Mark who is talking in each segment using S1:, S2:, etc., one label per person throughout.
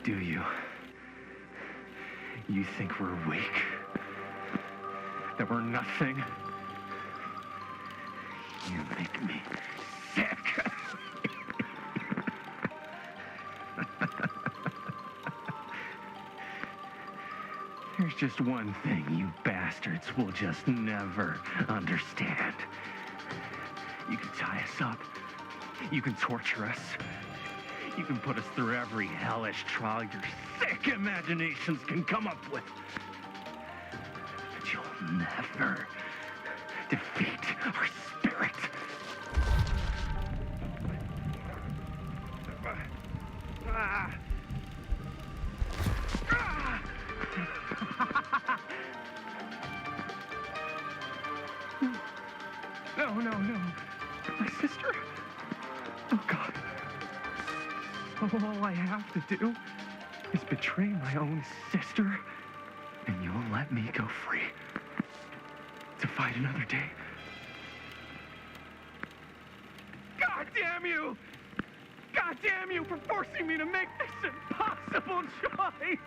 S1: Do you? You think we're weak? That we're nothing? You make me sick. There's just one thing you bastards will just never understand. You can tie us up. You can torture us. You can put us through every hellish trial your sick imaginations can come up with. But you'll never defeat our spirit. No. My sister? Oh, God. All I have to do is betray my own sister, and you'll let me go free to fight another day. God damn you! God damn you for forcing me to make this impossible choice!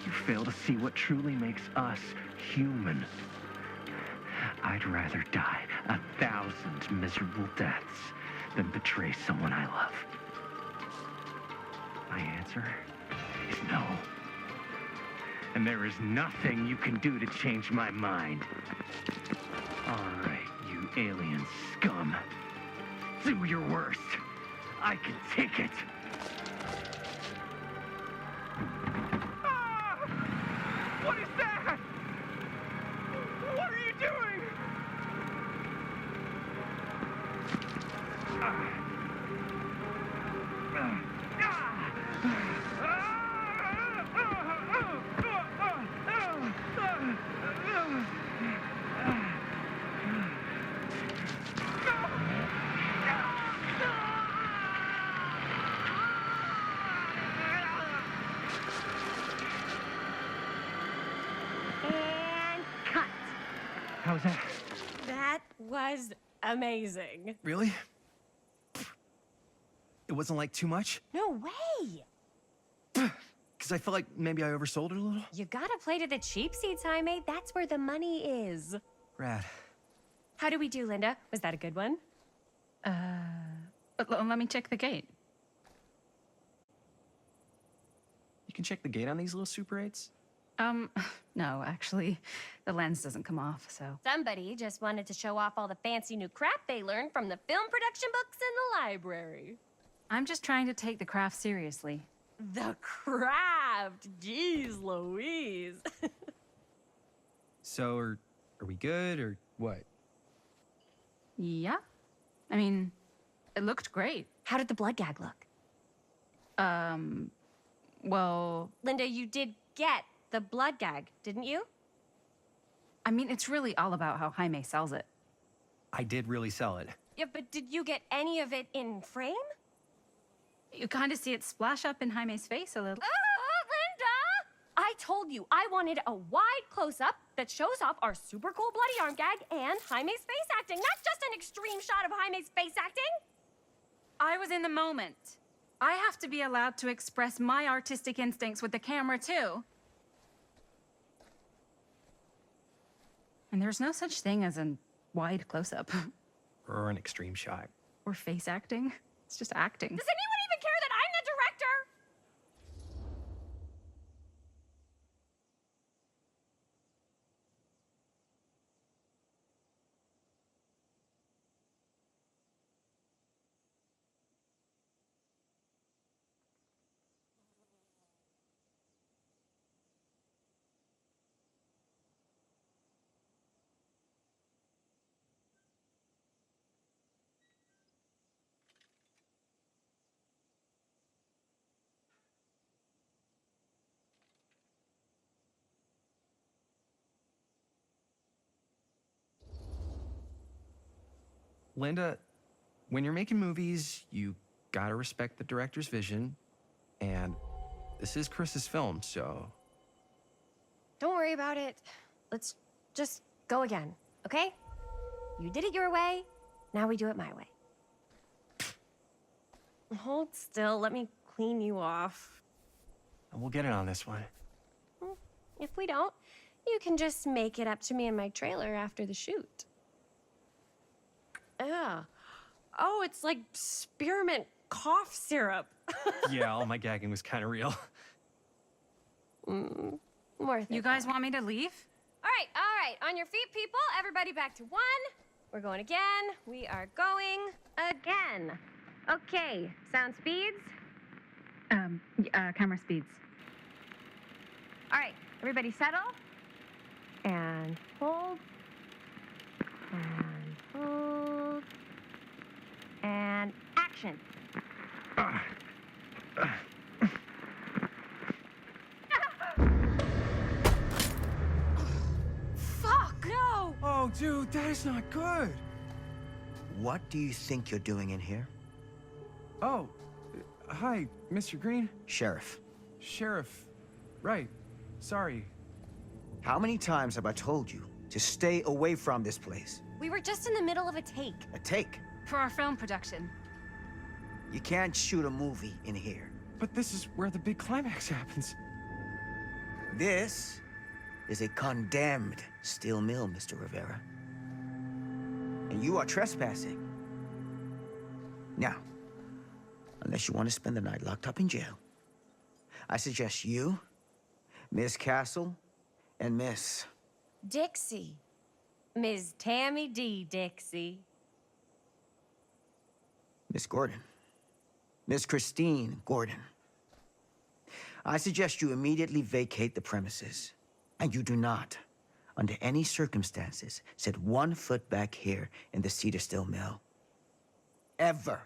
S1: You fail to see what truly makes us human. I'd rather die 1,000 miserable deaths than betray someone I love. My answer is no. And there is nothing you can do to change my mind. All right, you alien scum. Do your worst. I can take it. What is that? What are you doing?
S2: And cut.
S1: How's that?
S2: That was amazing.
S3: Really? It wasn't like too much?
S2: No way.
S3: Because I felt like maybe I oversold it a little?
S2: You gotta play to the cheap seats, Jaime. That's where the money is.
S3: Rad.
S2: How do we do, Linda? Was that a good one?
S4: Let me check the gate.
S3: You can check the gate on these little Super 8s?
S4: No, actually, the lens doesn't come off, so.
S2: Somebody just wanted to show off all the fancy new crap they learned from the film production books in the library.
S4: I'm just trying to take the craft seriously.
S2: The craft! Jeez Louise.
S3: So, are we good, or what?
S4: Yeah? I mean, it looked great.
S2: How did the blood gag look?
S4: Well,
S2: Linda, you did get the blood gag, didn't you?
S4: I mean, it's really all about how Jaime sells it.
S3: I did really sell it.
S2: Yeah, but did you get any of it in frame?
S4: You kind of see it splash up in Jaime's face a little.
S2: Linda! I told you I wanted a wide close-up that shows off our super cool bloody arm gag and Jaime's face acting, not just an extreme shot of Jaime's face acting.
S4: I was in the moment. I have to be allowed to express my artistic instincts with the camera, too. And there's no such thing as a wide close-up.
S3: Or an extreme shot.
S4: Or face acting. It's just acting.
S2: Does anyone even care that I'm the director?
S3: Linda, when you're making movies, you gotta respect the director's vision. And this is Chris's film, so...
S2: Don't worry about it. Let's just go again, okay? You did it your way, now we do it my way. Hold still, let me clean you off.
S3: We'll get it on this one.
S2: If we don't, you can just make it up to me in my trailer after the shoot. Ugh. Oh, it's like spearmint cough syrup.
S3: Yeah, all my gagging was kind of real.
S2: Worth it.
S4: You guys want me to leave?
S2: All right. On your feet, people. Everybody back to one. We're going again. We are going again. Okay, sound speeds.
S4: Camera speeds.
S2: All right, everybody settle. And hold. And hold. And action. Fuck, no!
S3: Oh, dude, that is not good.
S5: What do you think you're doing in here?
S3: Oh, hi, Mr. Green.
S5: Sheriff,
S3: Sheriff. Right. Sorry.
S5: how many times have I told you to stay away from this place?
S2: We were just in the middle of a take.
S5: A take.
S4: For our film production.
S5: You can't shoot a movie in here.
S3: But this is where the big climax happens.
S5: This is a condemned steel mill, Mr. Rivera. And you are trespassing. Now, unless you want to spend the night locked up in jail, I suggest you, Miss Castle, and Miss...
S2: Dixie. Ms. Tammy D. Dixie.
S5: Miss Gordon. Miss Christine Gordon. I suggest you immediately vacate the premises. And you do not, under any circumstances, set 1 foot back here in the Cedar Steel Mill. Ever.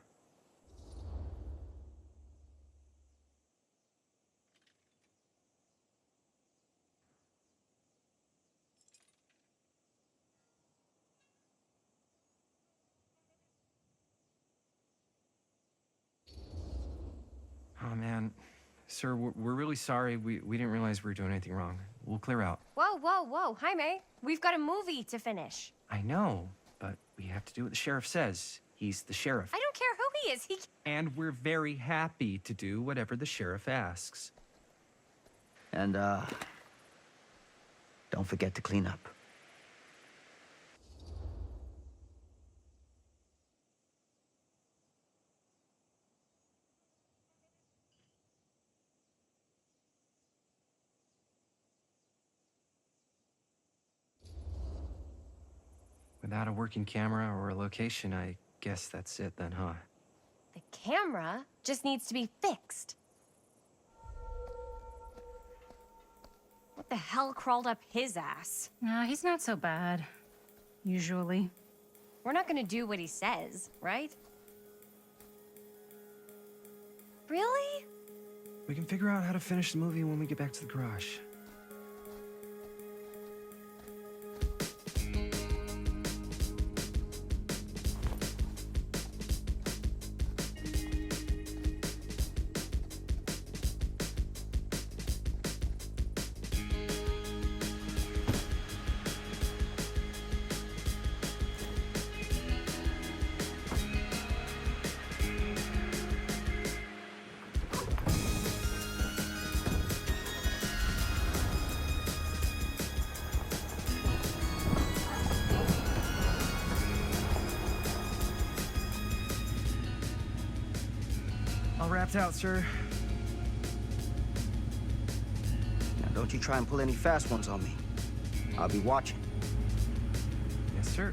S3: Oh, man. Sir, we're really sorry. We didn't realize we were doing anything wrong. We'll clear out.
S2: Whoa. Jaime, we've got a movie to finish.
S3: I know, but we have to do what the sheriff says. He's the sheriff.
S2: I don't care who he is.
S3: And we're very happy to do whatever the sheriff asks.
S5: And, don't forget to clean up.
S3: Without a working camera or a location, I guess that's it then, huh?
S2: The camera just needs to be fixed. What the hell crawled up his ass?
S4: No, he's not so bad. Usually.
S2: We're not gonna do what he says, right? Really?
S3: We can figure out how to finish the movie when we get back to the garage. All wrapped out, sir.
S5: Now, don't you try and pull any fast ones on me. I'll be watching.
S3: Yes, sir.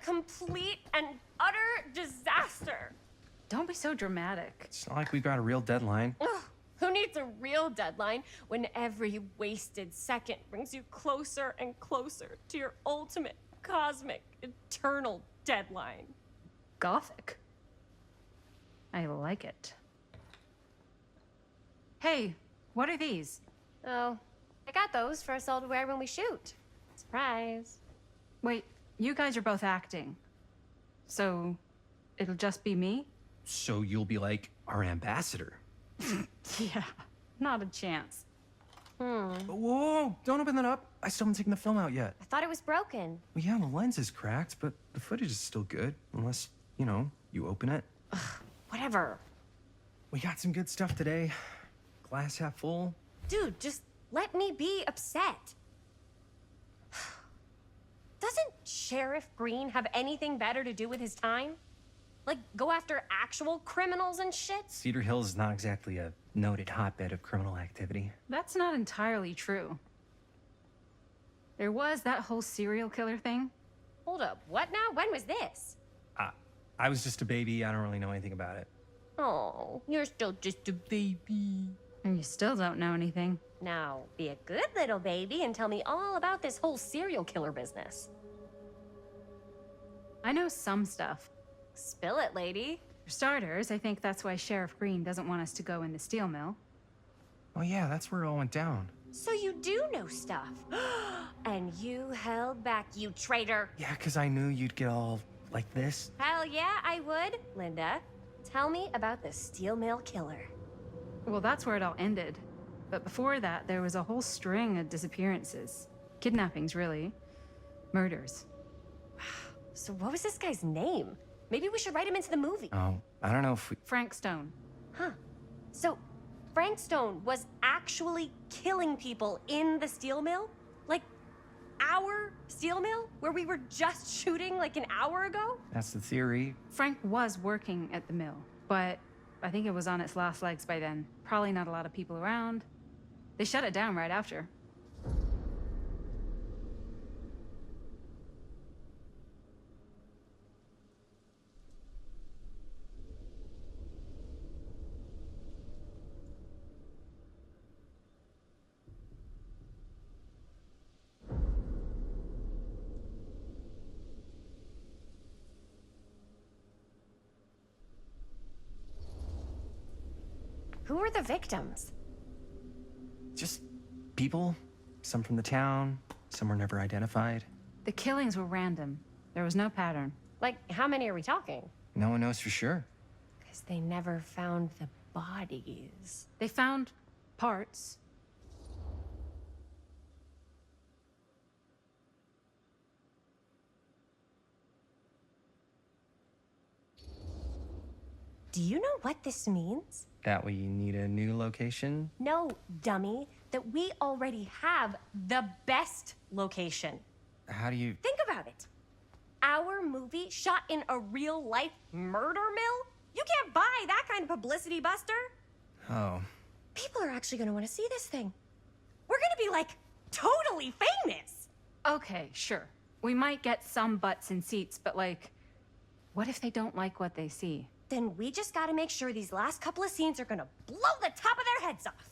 S2: complete and utter disaster.
S4: Don't be so dramatic.
S3: It's not like we've got a real deadline.
S2: Ugh, who needs a real deadline when every wasted second brings you closer and closer to your ultimate, cosmic, eternal deadline?
S4: Gothic. I like it. Hey, what are these?
S2: Oh, I got those for us all to wear when we shoot. Surprise.
S4: Wait, you guys are both acting. So, it'll just be me?
S3: So you'll be like our ambassador.
S4: Yeah, not a chance.
S3: Whoa, don't open that up. I still haven't taken the film out yet.
S2: I thought it was broken.
S3: Well, yeah, the lens is cracked, but the footage is still good. Unless, you know, you open it.
S2: Whatever.
S3: We got some good stuff today. Glass half full.
S2: Dude, just let me be upset. Doesn't Sheriff Green have anything better to do with his time? Like, go after actual criminals and shit?
S3: Cedar Hills is not exactly a noted hotbed of criminal activity.
S4: That's not entirely true. There was that whole serial killer thing.
S2: Hold up, what now? When was this?
S3: I was just a baby. I don't really know anything about it.
S2: Oh, you're still just a baby.
S4: And you still don't know anything.
S2: Now, be a good little baby and tell me all about this whole serial killer business.
S4: I know some stuff.
S2: Spill it, lady.
S4: For starters, I think that's why Sheriff Green doesn't want us to go in the steel mill.
S3: Oh yeah, that's where it all went down.
S2: So you do know stuff. And you held back, you traitor.
S3: Yeah, because I knew you'd get all like this.
S2: Hell yeah, I would. Linda, tell me about the steel mill killer.
S4: Well, that's where it all ended. But before that, there was a whole string of disappearances. Kidnappings, really. Murders.
S2: So what was this guy's name? Maybe we should write him into the movie.
S3: Oh, I don't know if we...
S4: Frank Stone.
S2: Huh. So Frank Stone was actually killing people in the steel mill? Like, our steel mill? Where we were just shooting like an hour ago?
S3: That's the theory.
S4: Frank was working at the mill, but I think it was on its last legs by then. Probably not a lot of people around. They shut it down right after.
S2: Who were the victims?
S3: Just people. Some from the town. Some were never identified.
S4: The killings were random. There was no pattern.
S2: Like, how many are we talking?
S3: No one knows for sure.
S2: Because they never found the bodies.
S4: They found parts.
S2: Do you know what this means?
S3: That we need a new location?
S2: No, dummy. That we already have the best location.
S3: How do you...
S2: Think about it. Our movie shot in a real-life murder mill? You can't buy that kind of publicity, Buster.
S3: Oh.
S2: People are actually gonna want to see this thing. We're gonna be, like, totally famous.
S4: Okay, sure. We might get some butts in seats, but like, what if they don't like what they see?
S2: Then we just gotta make sure these last couple of scenes are gonna blow the top of their heads off.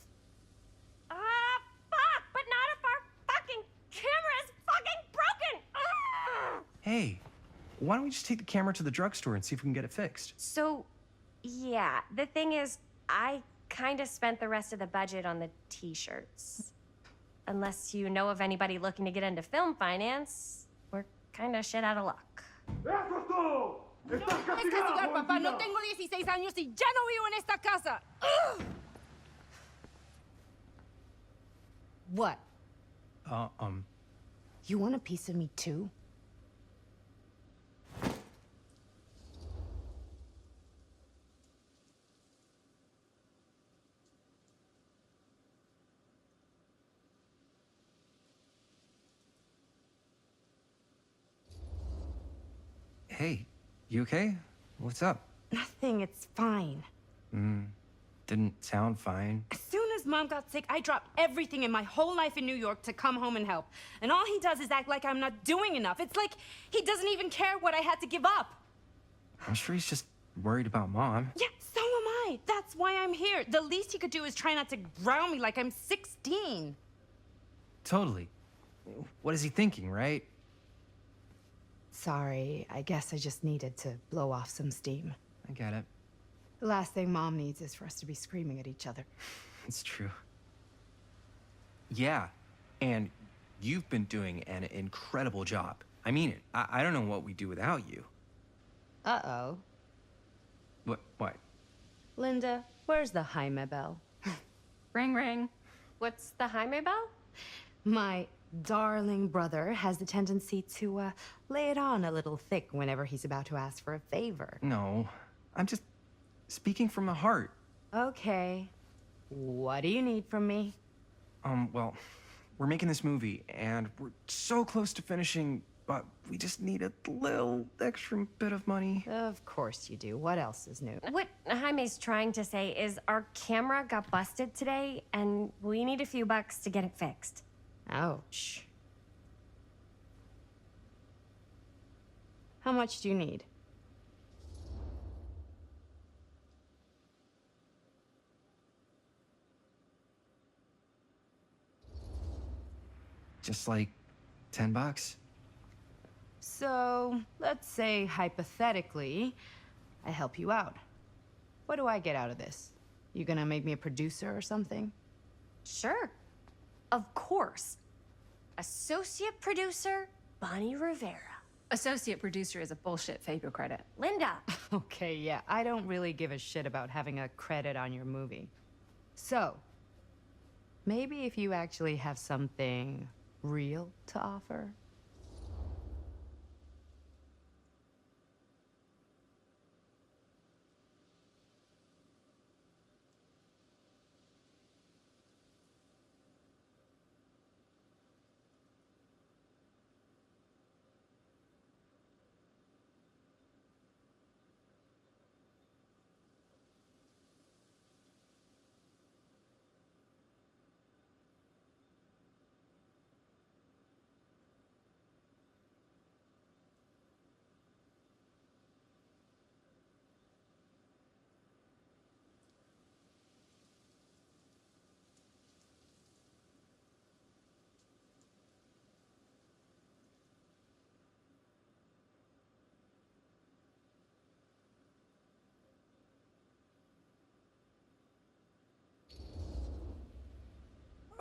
S2: Fuck, but not if our fucking camera's fucking broken. Ugh.
S3: Hey, why don't we just take the camera to the drugstore and see if we can get it fixed?
S2: So, yeah, the thing is, I kinda spent the rest of the budget on the t-shirts. Unless you know of anybody looking to get into film finance, we're kinda shit out of luck.
S6: ¡Eso es todo! ¡Estás castigado,
S7: papá. No
S6: jovencita!
S7: tengo 16 años y ya no vivo en esta casa. Ugh. What? You want a piece of me too?
S3: Hey, you okay? What's up?
S7: Nothing, it's fine.
S3: Didn't sound fine.
S7: As soon as Linda's mom got sick, I dropped everything in my whole life in New York to come home and help. And all he does is act like I'm not doing enough. It's like he doesn't even care what I had to give up.
S3: I'm sure he's just worried about Mom.
S7: Yeah, so am I. That's why I'm here. The least he could do is try not to ground me like I'm 16.
S3: Totally. What is he thinking, right?
S8: Sorry, I guess I just needed to blow off some steam.
S3: I get it.
S8: The last thing Mom needs is for us to be screaming at each other.
S3: It's true. Yeah, and you've been doing an incredible job. I mean it. I don't know what we'd do without you.
S8: Uh-oh.
S3: What?
S8: Linda, where's the Jaime bell?
S4: Ring, ring.
S2: What's the Jaime bell?
S8: My darling brother has the tendency to, lay it on a little thick whenever he's about to ask for a favor.
S3: No, I'm just speaking from the heart.
S8: Okay. What do you need from me?
S3: Well, we're making this movie, and we're so close to finishing, but we just need a little extra bit of money.
S8: Of course you do. What else is new?
S2: What Jaime's trying to say is our camera got busted today, and we need a few bucks to get it fixed.
S8: Ouch. How much do you need?
S3: Just like $10.
S8: So, let's say hypothetically, I help you out. What do I get out of this? You gonna make me a producer or something?
S2: Sure. Of course. Associate producer, Bonnie Rivera.
S4: Associate producer is a bullshit FAPE credit.
S2: Linda.
S8: Okay, yeah, I don't really give a shit about having a credit on your movie. So, maybe if you actually have something real to offer?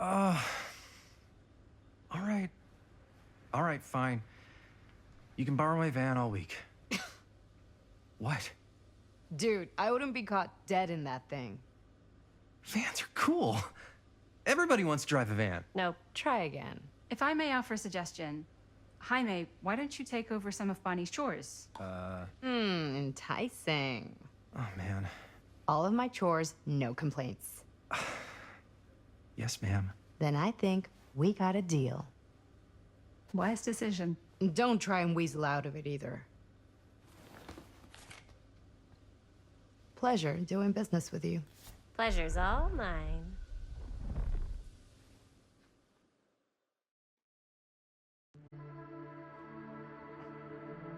S3: All right. All right, fine. You can borrow my van all week. What?
S8: Dude, I wouldn't be caught dead in that thing.
S3: Vans are cool. Everybody wants to drive a van.
S2: No.
S8: Try again.
S4: If I may offer a suggestion, Jaime, why don't you take over some of Bonnie's chores?
S8: Enticing.
S3: Oh, man.
S8: All of my chores, no complaints.
S3: Yes, ma'am.
S8: Then I think we got a deal.
S4: Wise decision.
S8: Don't try and weasel out of it either. Pleasure doing business with you.
S2: Pleasure's all mine.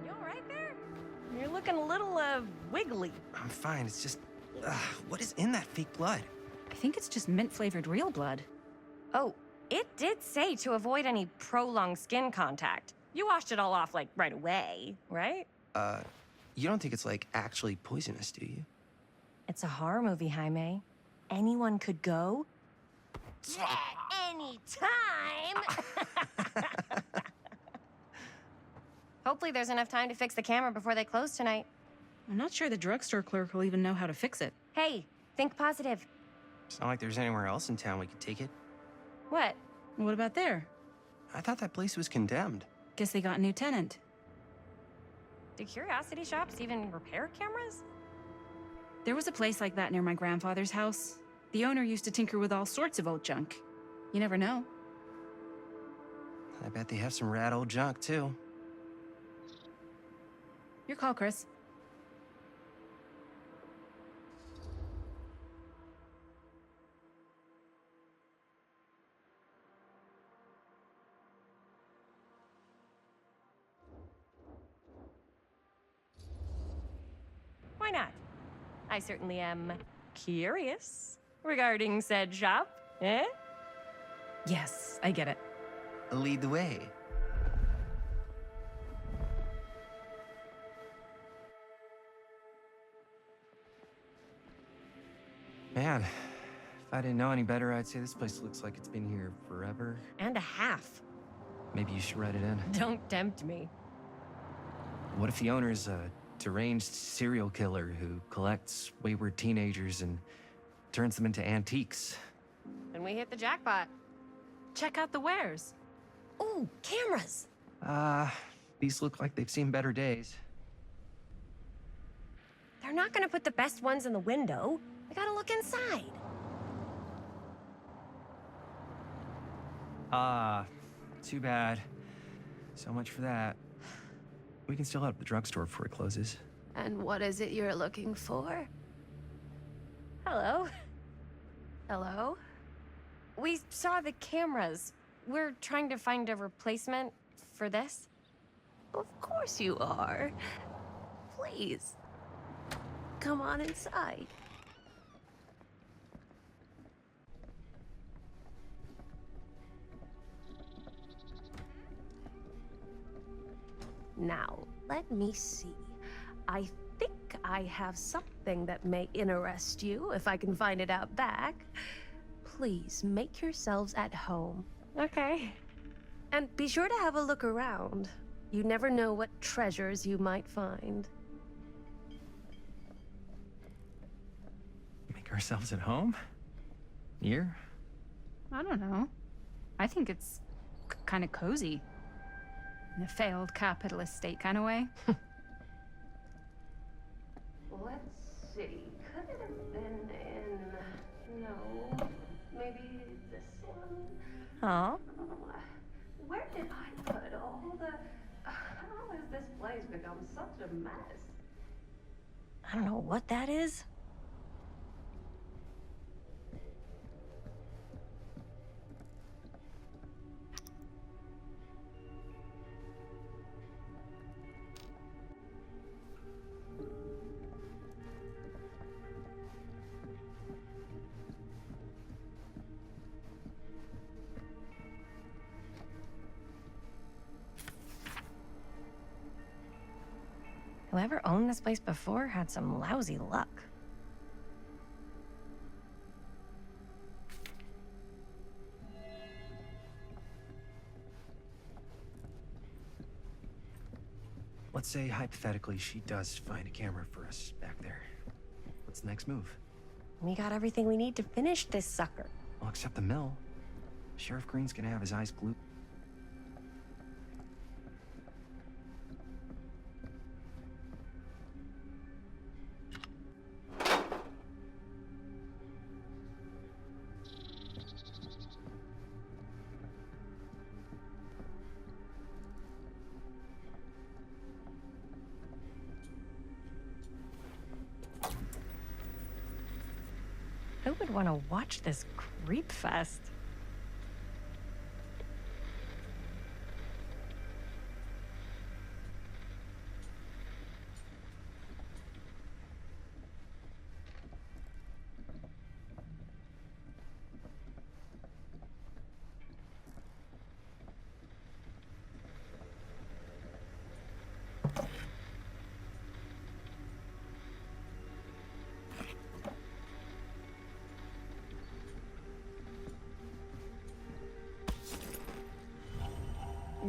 S2: You all right there? You're looking a little, wiggly.
S3: I'm fine. It's just, what is in that fake blood?
S4: I think it's just mint-flavored real blood.
S2: Oh, it did say to avoid any prolonged skin contact. You washed it all off, like, right away, right?
S3: You don't think it's, like, actually poisonous, do you?
S2: It's a horror movie, Jaime. Anyone could go. At any time! Hopefully there's enough time to fix the camera before they close tonight.
S4: I'm not sure the drugstore clerk will even know how to fix it.
S2: Hey, think positive.
S3: It's not like there's anywhere else in town we could take it.
S2: What?
S4: What about there?
S3: I thought that place was condemned.
S4: Guess they got a new tenant.
S2: Do curiosity shops even repair cameras?
S4: There was a place like that near my grandfather's house. The owner used to tinker with all sorts of old junk. You never know.
S3: I bet they have some rad old junk, too.
S4: Your call, Chris.
S2: not? I certainly am curious regarding said shop, eh?
S4: Yes, I get it.
S3: Lead the way. Man, if I didn't know any better, I'd say this place looks like it's been here forever.
S2: And a half.
S3: Maybe you should write it in.
S2: Don't tempt me.
S3: What if the owner's a deranged serial killer who collects wayward teenagers and turns them into antiques?
S2: Then we hit the jackpot.
S4: Check out the wares.
S2: Ooh, cameras.
S3: These look like they've seen better days.
S2: They're not gonna put the best ones in the window. We gotta look inside.
S3: Too bad. So much for that. We can still head up the drugstore before it closes.
S2: And what is it you're looking for? Hello? Hello? We saw the cameras. We're trying to find a replacement for this.
S9: Of course you are. Please, come on inside. Now, let me see. I think I have something that may interest you, if I can find it out back. Please, make yourselves at home.
S2: Okay.
S9: And be sure to have a look around. You never know what treasures you might find.
S3: Make ourselves at home? Here?
S4: I don't know. I think it's kind of cozy. In a failed capitalist state kind of way.
S9: Let's see. Could it have been in... No. Maybe this one?
S2: Huh?
S9: Where did I put all the... How has this place become such a mess?
S2: I don't know what that is. Whoever owned this place before had some lousy luck.
S3: Let's say, hypothetically, she does find a camera for us back there. What's the next move?
S2: We got everything we need to finish this sucker.
S3: Well, except the mill. Sheriff Green's gonna have his eyes glued.
S2: Who would want to watch this creep fest?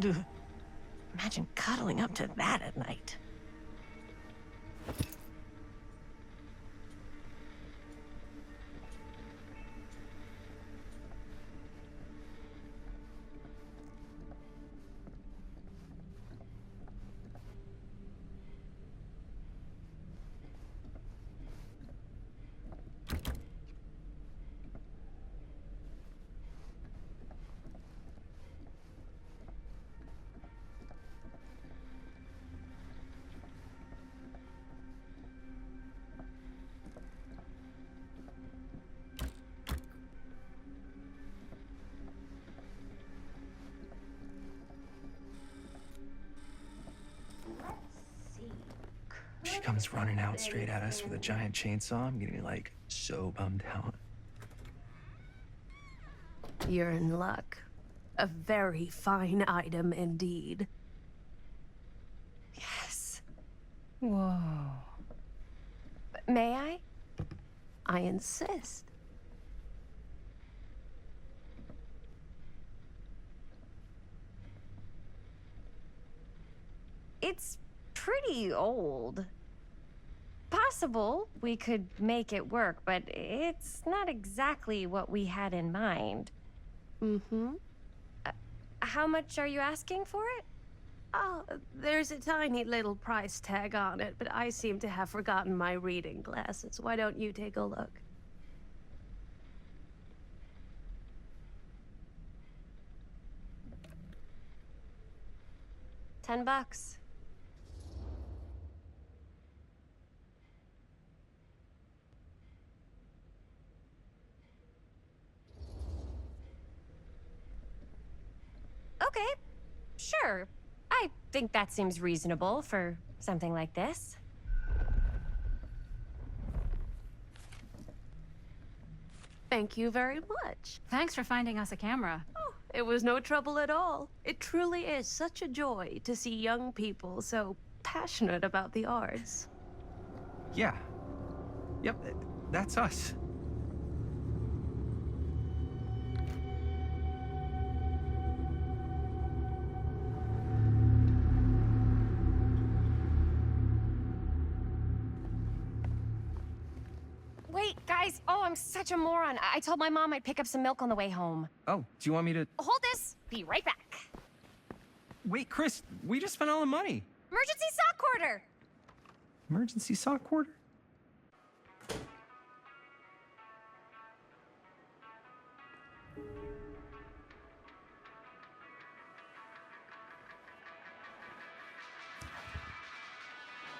S2: Ugh. Imagine cuddling up to that at night.
S3: comes running out straight at us with a giant chainsaw, I'm gonna be like so bummed out.
S9: You're in luck. A very fine item indeed.
S2: Yes.
S4: Whoa.
S2: May I?
S9: I insist.
S2: It's pretty old. Possible we could make it work, but it's not exactly what we had in mind.
S9: Mm-hmm.
S2: How much are you asking for it?
S9: Oh, there's a tiny little price tag on it, but I seem to have forgotten my reading glasses. Why don't you take a look?
S2: $10. Okay, sure. I think that seems reasonable for something like this.
S9: Thank you very much.
S4: Thanks for finding us a camera.
S9: Oh, it was no trouble at all. It truly is such a joy to see young people so passionate about the arts.
S3: Yeah. Yep, that's us.
S2: Wait, guys. Oh, I'm such a moron. I told my mom I'd pick up some milk on the way home.
S3: Oh, do you want me to...
S2: Hold this. Be right back.
S3: Wait, Chris, we just spent all the money.
S2: Emergency sock quarter.
S3: Emergency sock quarter?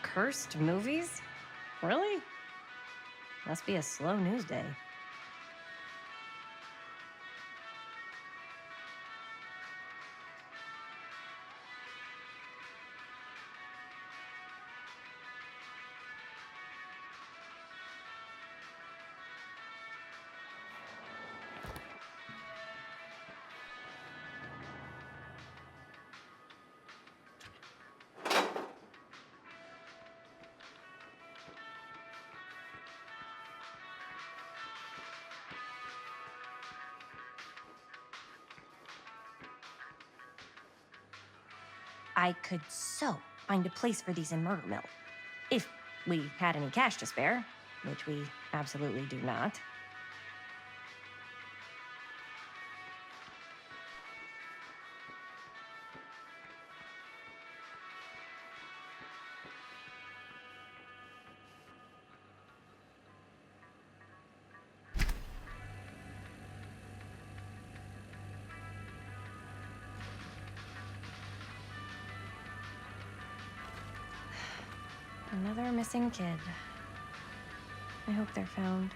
S2: Cursed movies? Really? Must be a slow news day. I could so find a place for these in Murder Mill. If we had any cash to spare, which we absolutely do not. Another missing kid. I hope they're found.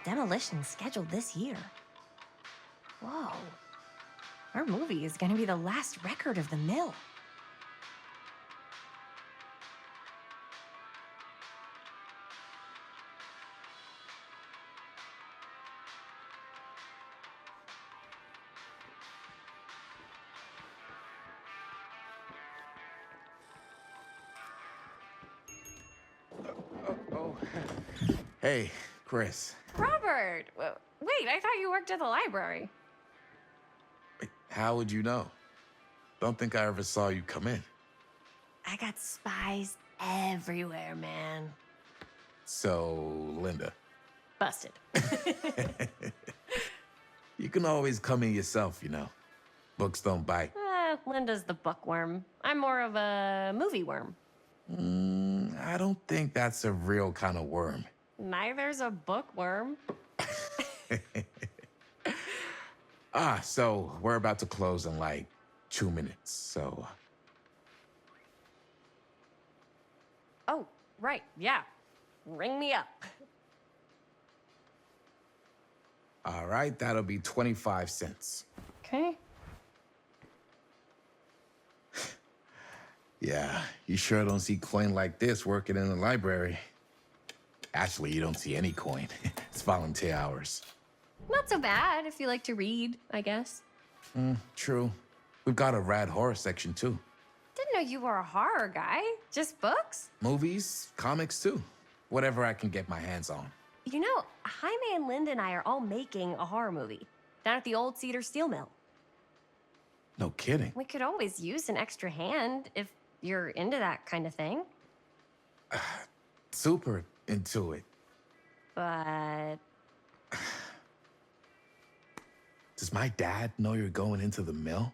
S2: demolition scheduled this year. Whoa. Our movie is gonna be the last record of the mill.
S10: Hey, Chris.
S2: Robert! Wait, I thought you worked at the library.
S10: Wait, how would you know? Don't think I ever saw you come in.
S2: I got spies everywhere, man.
S10: So, Linda.
S2: Busted.
S10: You can always come in yourself, Books don't bite.
S2: Linda's the bookworm. I'm more of a movie worm.
S10: I don't think that's a real kind of worm.
S2: Neither's a bookworm.
S10: So we're about to close in like 2 minutes, so...
S2: Oh, right, yeah. Ring me up.
S10: All right, that'll be 25 cents.
S2: Okay.
S10: Yeah, you sure don't see coin like this working in the library. Actually, you don't see any coin. It's volunteer hours.
S2: Not so bad if you like to read, I guess.
S10: True. We've got a rad horror section, too.
S2: Didn't know you were a horror guy. Just books?
S10: Movies, comics, too. Whatever I can get my hands on.
S2: You know, Jaime and Linda and I are all making a horror movie down at the old Cedar Steel Mill.
S10: No kidding.
S2: We could always use an extra hand if you're into that kind of thing.
S10: Super into it.
S2: But
S10: Does my dad know you're going into the mill?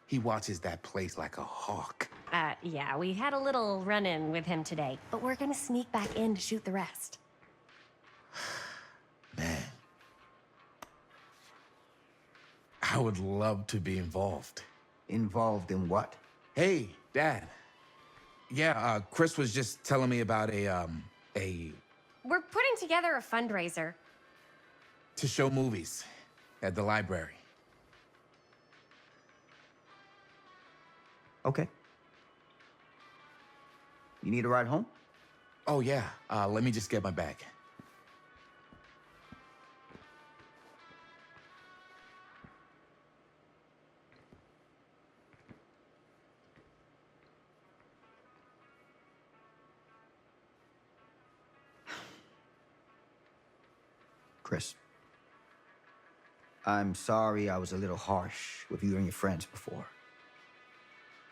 S10: He watches that place like a hawk.
S2: Yeah, we had a little run-in with him today, but we're gonna sneak back in to shoot the rest.
S10: Man. I would love to be involved.
S5: Involved in what?
S10: Hey, Dad. Yeah, Chris was just telling me about a...
S2: We're putting together a fundraiser.
S10: to show movies at the library.
S5: Okay. You need a ride home?
S10: Oh, yeah. Let me just get my bag.
S5: Chris. I'm sorry I was a little harsh with you and your friends before.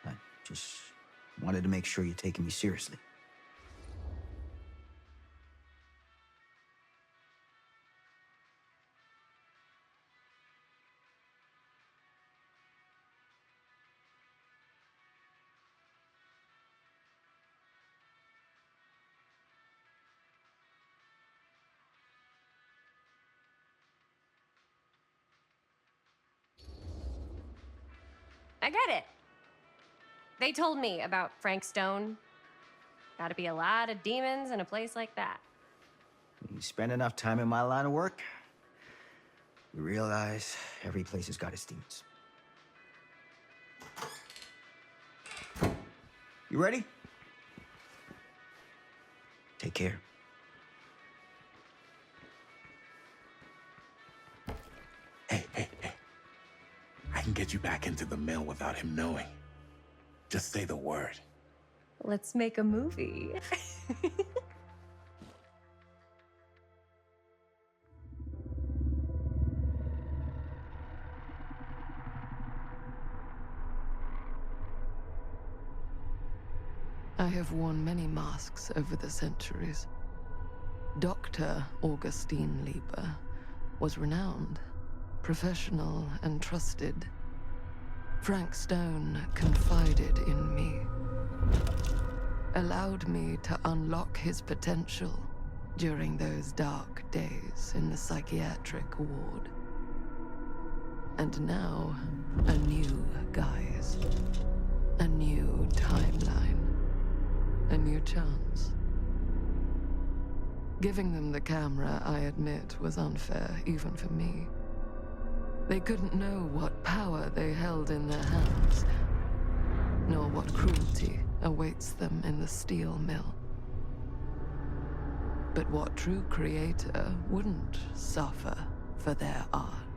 S5: I just wanted to make sure you're taking me seriously.
S2: I get it. They told me about Frank Stone. Gotta be a lot of demons in a place like that.
S5: You spend enough time in my line of work, you realize every place has got its demons. You ready? Take care.
S10: Hey. I can get you back into the mill without him knowing. Just say the word.
S2: Let's make a movie.
S11: I have worn many masks over the centuries. Dr. Augustine Lieber was renowned, professional, and trusted. Frank Stone confided in me, allowed me to unlock his potential during those dark days in the psychiatric ward. And now, a new guise, a new timeline, a new chance. Giving them the camera, I admit, was unfair, even for me. They couldn't know what power they held in their hands, nor what cruelty awaits them in the steel mill. But what true creator wouldn't suffer for their art?